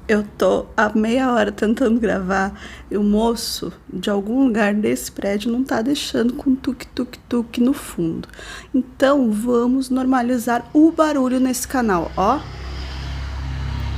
Eu tô há meia hora tentando gravar e o moço de algum lugar desse prédio não tá deixando com tuk-tuk-tuk no fundo. Então vamos normalizar o barulho nesse canal, ó.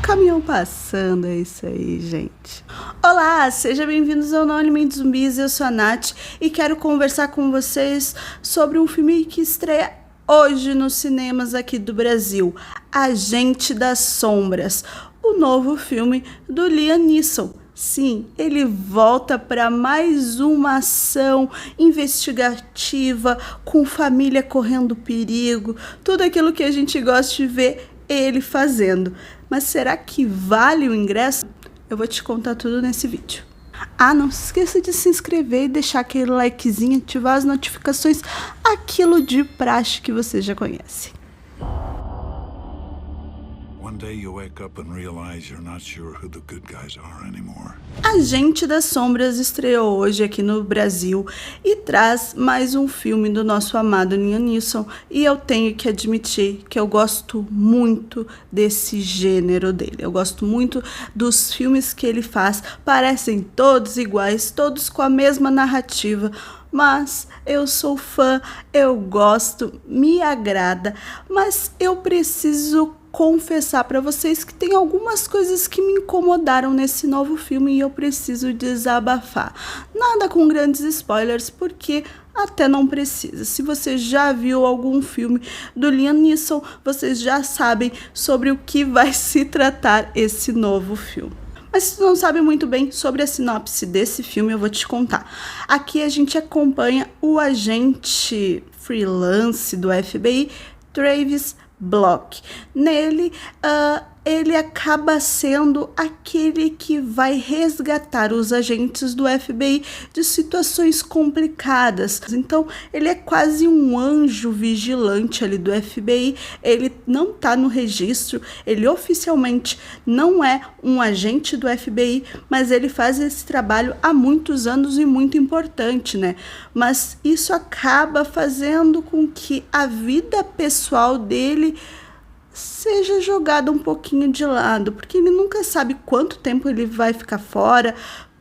Caminhão passando, é isso aí, gente. Olá, sejam bem-vindos ao Não Alimente Zumbis, eu sou a Nath e quero conversar com vocês sobre um filme que estreia hoje nos cinemas aqui do Brasil, Agente das Sombras, o novo filme do Liam Neeson. Sim, ele volta para mais uma ação investigativa, com família correndo perigo, tudo aquilo que a gente gosta de ver ele fazendo. Mas será que vale o ingresso? Eu vou te contar tudo nesse vídeo. Ah, não se esqueça de se inscrever e deixar aquele likezinho, ativar as notificações, aquilo de praxe que você já conhece. One day you wake up and realize you're not sure who the good guys are anymore. Agente das Sombras estreou hoje aqui no Brasil e traz mais um filme do nosso amado Liam Neeson, e eu tenho que admitir que eu gosto muito desse gênero dele. Eu gosto muito dos filmes que ele faz, parecem todos iguais, todos com a mesma narrativa, mas eu sou fã, eu gosto, me agrada, mas eu preciso confessar para vocês que tem algumas coisas que me incomodaram nesse novo filme e eu preciso desabafar. Nada com grandes spoilers, porque até não precisa. Se você já viu algum filme do Liam Neeson, vocês já sabem sobre o que vai se tratar esse novo filme. Mas se você não sabe muito bem sobre a sinopse desse filme, eu vou te contar. Aqui a gente acompanha o agente freelance do FBI, Travis Block. Nele, ele acaba sendo aquele que vai resgatar os agentes do FBI de situações complicadas. Então, ele é quase um anjo vigilante ali do FBI. Ele não está no registro, ele oficialmente não é um agente do FBI, mas ele faz esse trabalho há muitos anos e muito importante, né? Mas isso acaba fazendo com que a vida pessoal dele seja jogada um pouquinho de lado, porque ele nunca sabe quanto tempo ele vai ficar fora,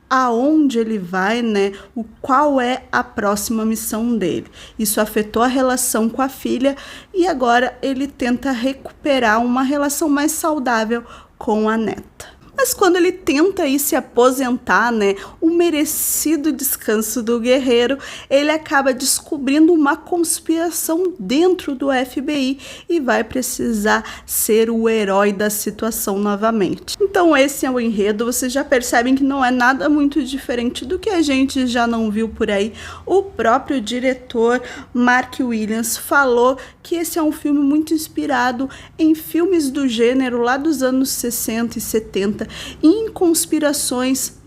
aonde ele vai, né? Qual é a próxima missão dele. Isso afetou a relação com a filha e agora ele tenta recuperar uma relação mais saudável com a neta. Mas quando ele tenta ir se aposentar, né, o merecido descanso do guerreiro, ele acaba descobrindo uma conspiração dentro do FBI e vai precisar ser o herói da situação novamente. Então esse é o enredo, vocês já percebem que não é nada muito diferente do que a gente já não viu por aí. O próprio diretor Mark Williams falou que esse é um filme muito inspirado em filmes do gênero lá dos anos 60 e 70, em conspirações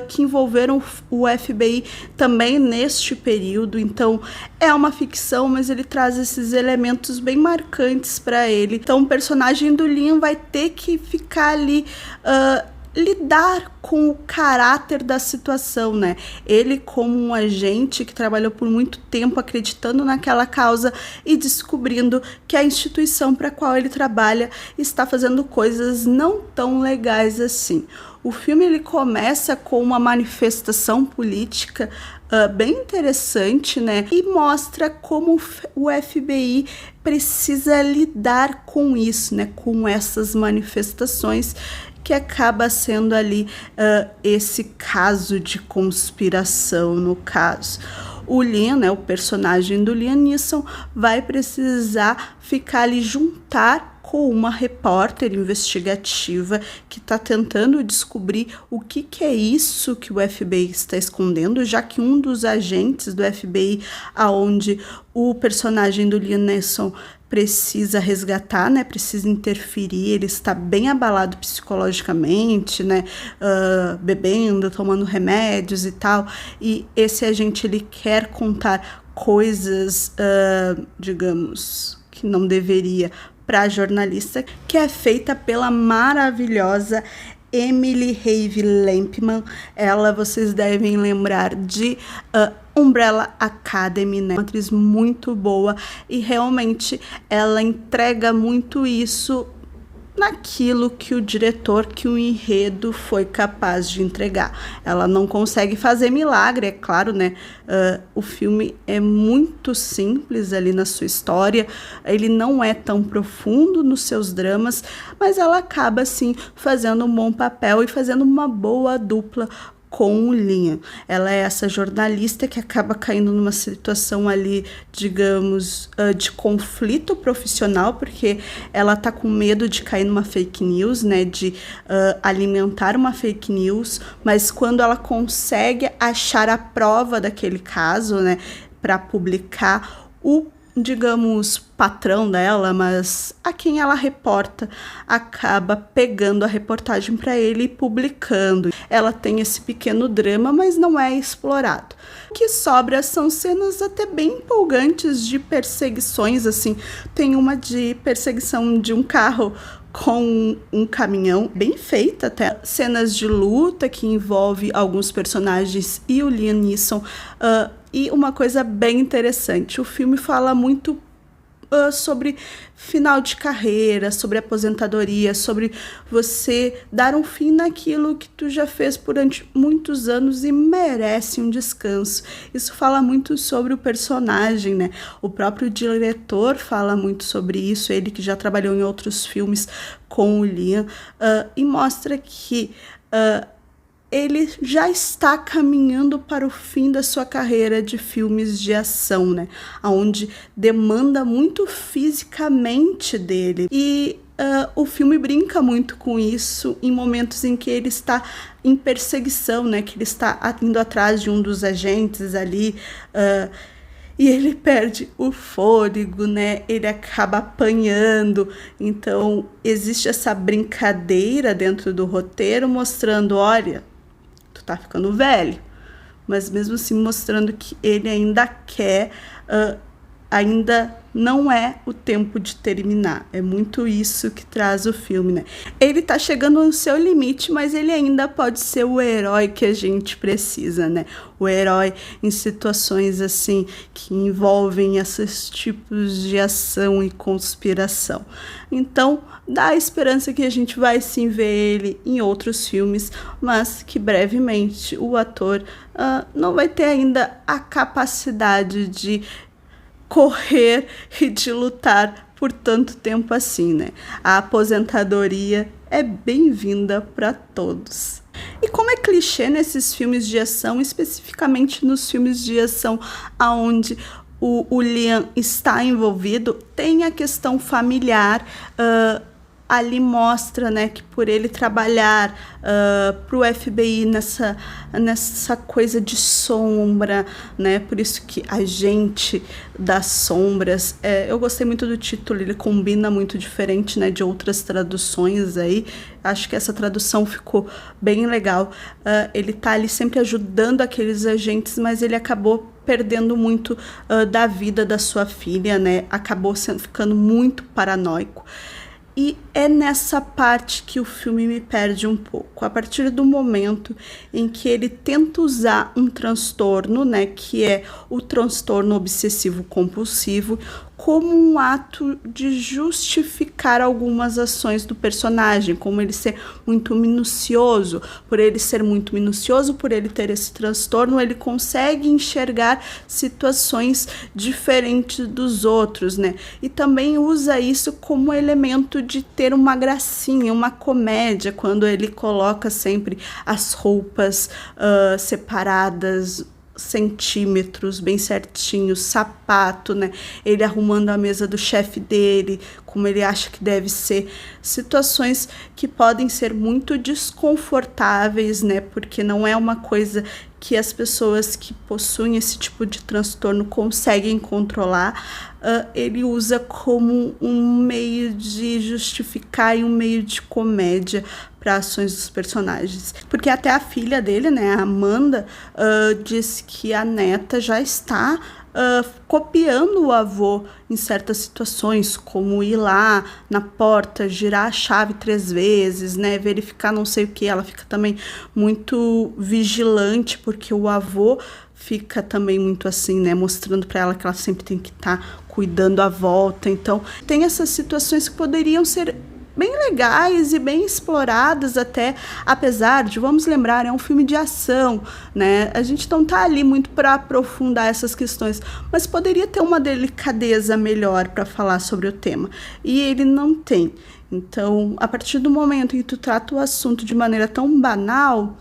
que envolveram o FBI também neste período. Então é uma ficção, mas ele traz esses elementos bem marcantes para ele. Então o personagem do Liam vai ter que ficar ali lidar com o caráter da situação, né? Ele, como um agente que trabalhou por muito tempo acreditando naquela causa e descobrindo que a instituição para a qual ele trabalha está fazendo coisas não tão legais assim. O filme ele começa com uma manifestação política bem interessante, né? E mostra como o FBI precisa lidar com isso, né? Com essas manifestações, que acaba sendo ali esse caso de conspiração, no caso. O Liam, né, o personagem do Liam Neeson, vai precisar ficar ali, juntar com uma repórter investigativa que está tentando descobrir o que é isso que o FBI está escondendo, já que um dos agentes do FBI, aonde o personagem do Liam Neeson precisa resgatar, né, precisa interferir, ele está bem abalado psicologicamente, né, bebendo, tomando remédios e tal, e esse agente ele quer contar coisas, digamos, que não deveria para a jornalista, que é feita pela maravilhosa Emily Have Lampman. Ela, vocês devem lembrar de Umbrella Academy, né? Uma atriz muito boa e realmente ela entrega muito isso naquilo que o diretor, que o enredo foi capaz de entregar. Ela não consegue fazer milagre, é claro, né? O filme é muito simples ali na sua história, ele não é tão profundo nos seus dramas, mas ela acaba, assim, fazendo um bom papel e fazendo uma boa dupla com o Liam. Ela é essa jornalista que acaba caindo numa situação ali, digamos, de conflito profissional, porque ela tá com medo de cair numa fake news, né, de alimentar uma fake news, mas quando ela consegue achar a prova daquele caso, né, para publicar, o, digamos, patrão dela, mas a quem ela reporta, acaba pegando a reportagem para ele e publicando. Ela tem esse pequeno drama, mas não é explorado. O que sobra são cenas até bem empolgantes de perseguições, assim. Tem uma de perseguição de um carro com um caminhão, bem feita até. Cenas de luta que envolve alguns personagens e o Liam Neeson. E uma coisa bem interessante, o filme fala muito sobre final de carreira, sobre aposentadoria, sobre você dar um fim naquilo que tu já fez durante muitos anos e merece um descanso. Isso fala muito sobre o personagem, né? O próprio diretor fala muito sobre isso, ele que já trabalhou em outros filmes com o Liam, e mostra que ele já está caminhando para o fim da sua carreira de filmes de ação, né? Onde demanda muito fisicamente dele. E o filme brinca muito com isso em momentos em que ele está em perseguição, né? Que ele está indo atrás de um dos agentes ali, e ele perde o fôlego, né? Ele acaba apanhando. Então, existe essa brincadeira dentro do roteiro mostrando, olha, tu tá ficando velho, mas mesmo assim mostrando que ele ainda quer, ainda não é o tempo de terminar. É muito isso que traz o filme, né? Ele tá chegando no seu limite, mas ele ainda pode ser o herói que a gente precisa, né? O herói em situações assim que envolvem esses tipos de ação e conspiração. Então, dá a esperança que a gente vai sim ver ele em outros filmes, mas que brevemente o ator não vai ter ainda a capacidade de correr e de lutar por tanto tempo assim, né? A aposentadoria é bem-vinda para todos. E como é clichê nesses filmes de ação, especificamente nos filmes de ação onde o Liam está envolvido, tem a questão familiar. Ali mostra, né, que por ele trabalhar para o FBI nessa coisa de sombra, né, por isso que Agente das Sombras, eu gostei muito do título, ele combina muito diferente, né, de outras traduções aí, acho que essa tradução ficou bem legal. Ele tá ali sempre ajudando aqueles agentes, mas ele acabou perdendo muito da vida da sua filha, né, acabou ficando muito paranoico. E é nessa parte que o filme me perde um pouco. A partir do momento em que ele tenta usar um transtorno, né, que é o transtorno obsessivo-compulsivo, como um ato de justificar algumas ações do personagem, como ele ser muito minucioso. Por ele ser muito minucioso, por ele ter esse transtorno, ele consegue enxergar situações diferentes dos outros, né? E também usa isso como elemento de ter uma gracinha, uma comédia, quando ele coloca sempre as roupas separadas, centímetros, bem certinho, sapato, né? Ele arrumando a mesa do chefe dele, como ele acha que deve ser. Situações que podem ser muito desconfortáveis, né? Porque não é uma coisa que as pessoas que possuem esse tipo de transtorno conseguem controlar. Ele usa como um meio de justificar e um meio de comédia para ações dos personagens. Porque até a filha dele, né, a Amanda, diz que a neta já está copiando o avô em certas situações, como ir lá na porta, girar a chave 3 vezes, né, verificar não sei o que. Ela fica também muito vigilante, porque o avô fica também muito assim, né, mostrando para ela que ela sempre tem que estar cuidando à volta. Então, tem essas situações que poderiam ser bem legais e bem exploradas até, apesar de, vamos lembrar, é um filme de ação, né? A gente não tá ali muito para aprofundar essas questões, mas poderia ter uma delicadeza melhor para falar sobre o tema, e ele não tem. Então, a partir do momento em que tu trata o assunto de maneira tão banal,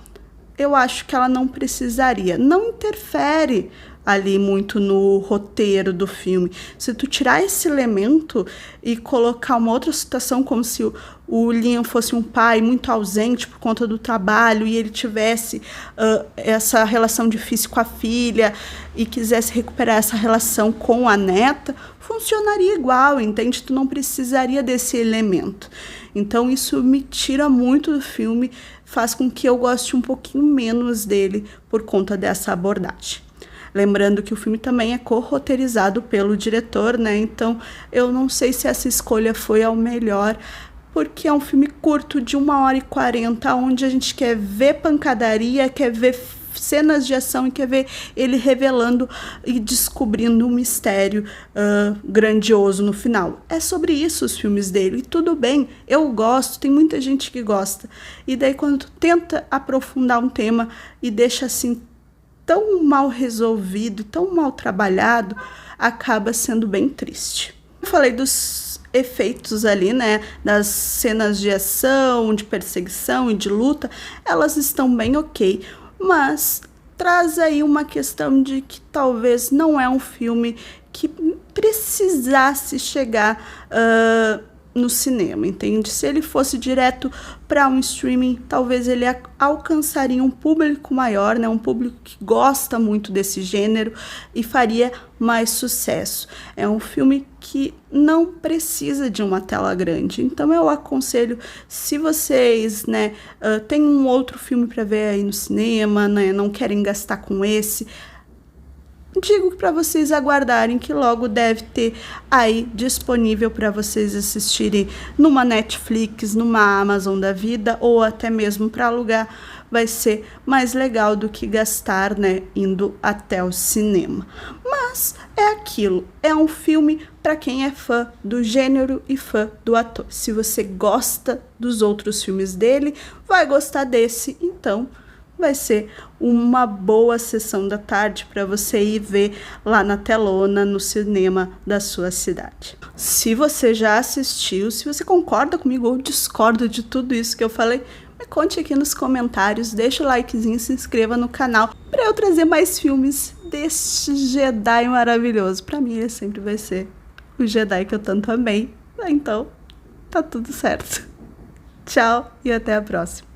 eu acho que ela não precisaria. Não interfere ali muito no roteiro do filme. Se tu tirar esse elemento e colocar uma outra situação, como se o Liam fosse um pai muito ausente por conta do trabalho e ele tivesse essa relação difícil com a filha e quisesse recuperar essa relação com a neta, funcionaria igual, entende? Tu não precisaria desse elemento. Então isso me tira muito do filme, faz com que eu goste um pouquinho menos dele por conta dessa abordagem. Lembrando que o filme também é co-roteirizado pelo diretor, né? Então eu não sei se essa escolha foi ao melhor, porque é um filme curto de 1h40, onde a gente quer ver pancadaria, quer ver cenas de ação e quer ver ele revelando e descobrindo um mistério grandioso no final. É sobre isso os filmes dele, e tudo bem, eu gosto, tem muita gente que gosta. E daí quando tu tenta aprofundar um tema e deixa assim tão mal resolvido, tão mal trabalhado, acaba sendo bem triste. Eu falei dos efeitos ali, né, das cenas de ação, de perseguição e de luta, elas estão bem ok, mas traz aí uma questão de que talvez não é um filme que precisasse chegar no cinema, entende? Se ele fosse direto para um streaming, talvez ele alcançaria um público maior, né? Um público que gosta muito desse gênero e faria mais sucesso. É um filme que não precisa de uma tela grande, então eu aconselho, se vocês, né, têm um outro filme para ver aí no cinema, né, não querem gastar com esse, digo para vocês aguardarem, que logo deve ter aí disponível para vocês assistirem numa Netflix, numa Amazon da vida, ou até mesmo para alugar. Vai ser mais legal do que gastar, né, indo até o cinema. Mas é aquilo, é um filme para quem é fã do gênero e fã do ator. Se você gosta dos outros filmes dele, vai gostar desse, então vai ser uma boa sessão da tarde para você ir ver lá na telona, no cinema da sua cidade. Se você já assistiu, se você concorda comigo ou discorda de tudo isso que eu falei, me conte aqui nos comentários, deixa o likezinho, se inscreva no canal para eu trazer mais filmes deste Jedi maravilhoso. Para mim ele sempre vai ser o Jedi que eu tanto amei. Então, tá tudo certo. Tchau e até a próxima.